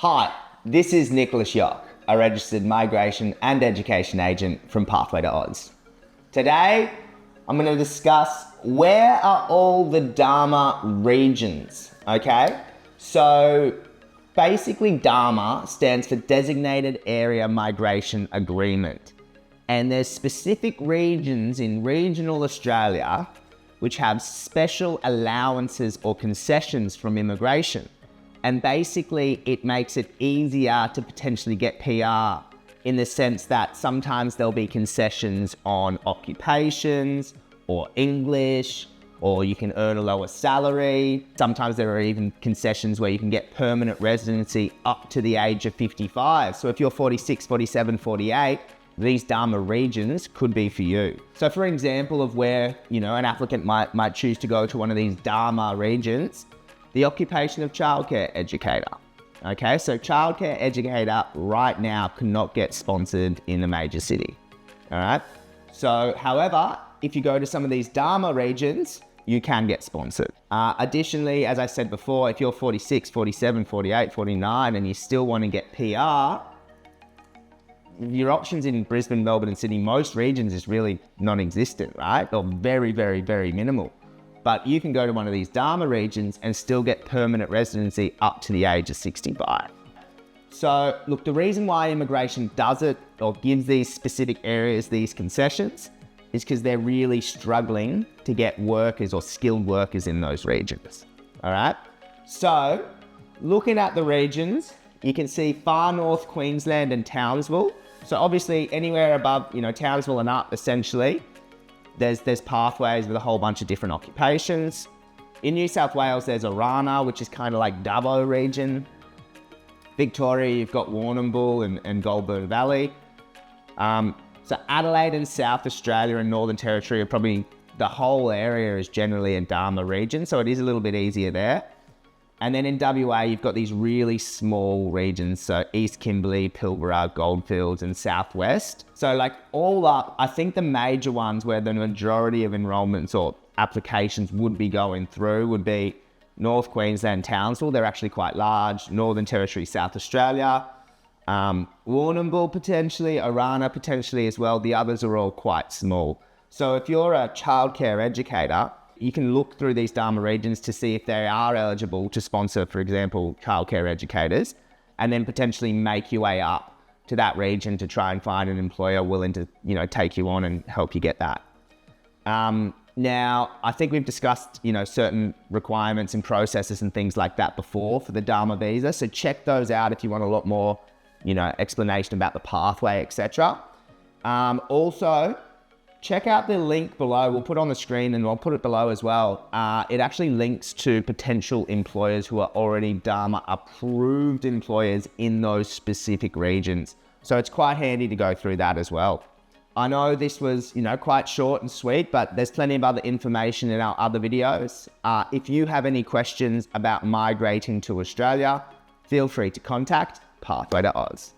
Hi, this is Nicholas Yock, a registered migration and education agent from Pathway to Oz. Today, I'm going to discuss where are all the DAMA regions, okay? So basically DAMA stands for Designated Area Migration Agreement. And there's specific regions in regional Australia which have special allowances or concessions from immigration. And basically it makes it easier to potentially get PR in the sense that sometimes there'll be concessions on occupations or English, or you can earn a lower salary. Sometimes there are even concessions where you can get permanent residency up to the age of 55. So if you're 46, 47, 48, these DAMA regions could be for you. So for example of where, an applicant might choose to go to one of these DAMA regions, the occupation of childcare educator. Okay, so childcare educator right now cannot get sponsored in a major city. All right. So, however, if you go to some of these DAMA regions, you can get sponsored. Additionally, as I said before, if you're 46, 47, 48, 49, and you still want to get PR, your options in Brisbane, Melbourne, and Sydney, most regions is really non-existent, right? Or very, very, very minimal. But you can go to one of these DAMA regions and still get permanent residency up to the age of 65. So look, the reason why immigration does it or gives these specific areas these concessions is because they're really struggling to get workers or skilled workers in those regions. All right. So looking at the regions, you can see far north Queensland and Townsville. So obviously anywhere above, Townsville and up, essentially, there's pathways with a whole bunch of different occupations. In New South Wales, there's Arana, which is kind of like Dubbo region. Victoria, you've got Warrnambool and Goulburn Valley. So Adelaide and South Australia and Northern Territory are probably, the whole area is generally a DAMA region, so it is a little bit easier there. And then in WA, you've got these really small regions, so East Kimberley, Pilbara, Goldfields, and Southwest. So like all up, I think the major ones where the majority of enrolments or applications would be going through would be North Queensland, Townsville. They're actually quite large. Northern Territory, South Australia. Warrnambool potentially, Arana potentially as well. The others are all quite small. So if you're a childcare educator, you can look through these DAMA regions to see if they are eligible to sponsor, for example, childcare educators, and then potentially make your way up to that region to try and find an employer willing to, take you on and help you get that. Now, I think we've discussed, certain requirements and processes and things like that before for the DAMA visa. So check those out if you want a lot more, explanation about the pathway, etc. Also, check out the link below. We'll put it on the screen and I'll put it below as well. It actually links to potential employers who are already DAMA approved employers in those specific regions. So it's quite handy to go through that as well. I know this was, quite short and sweet, but there's plenty of other information in our other videos. If you have any questions about migrating to Australia, feel free to contact Pathway to Oz.